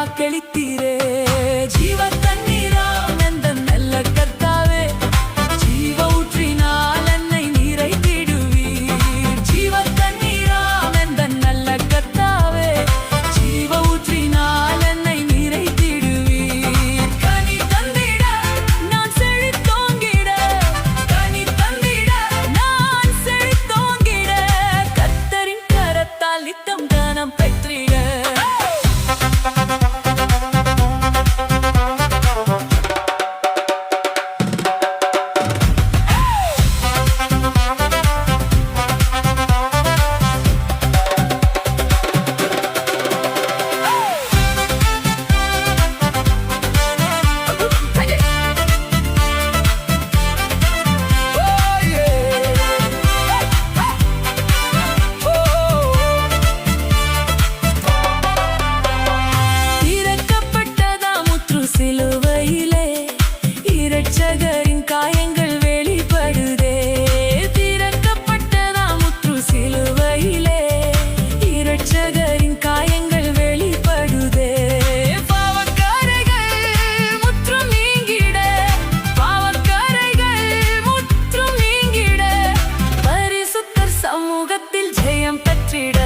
வாக்களித்தீரே. ஜீவ தண்ணீராம் எந்தன் நல்ல கர்த்தாவே, ஜீவ ஊற்றினால் என்னை நிறைத்திடுவீர். ஜீவ தண்ணீராம் எந்தன் நல்ல கர்த்தாவே, ஜீவ ஊற்றினால் என்னை நிறைத்திடுவீர். கனி தந்திட நான் செழித்தோங்கிட, கனி தந்திட நான் செழித்தோங்கிட, கர்த்தரின் கரத்தால் நித்தம் கனம் பெற்றிட. சிலுவையிலே இரட்சகரின் காயங்கள் வெளிப்படுதே. திறக்கப்பட்டதாம் முற்று சிலுவையிலே இரட்சகரின் காயங்கள் வெளிப்படுதே. பாவக்கரைகள் முற்றும் நீங்கிட, பாவக்கரைகள் முற்றும் நீங்கிட, பரிசுத்தர் சமூகத்தில் ஜெயம் பெற்றிட.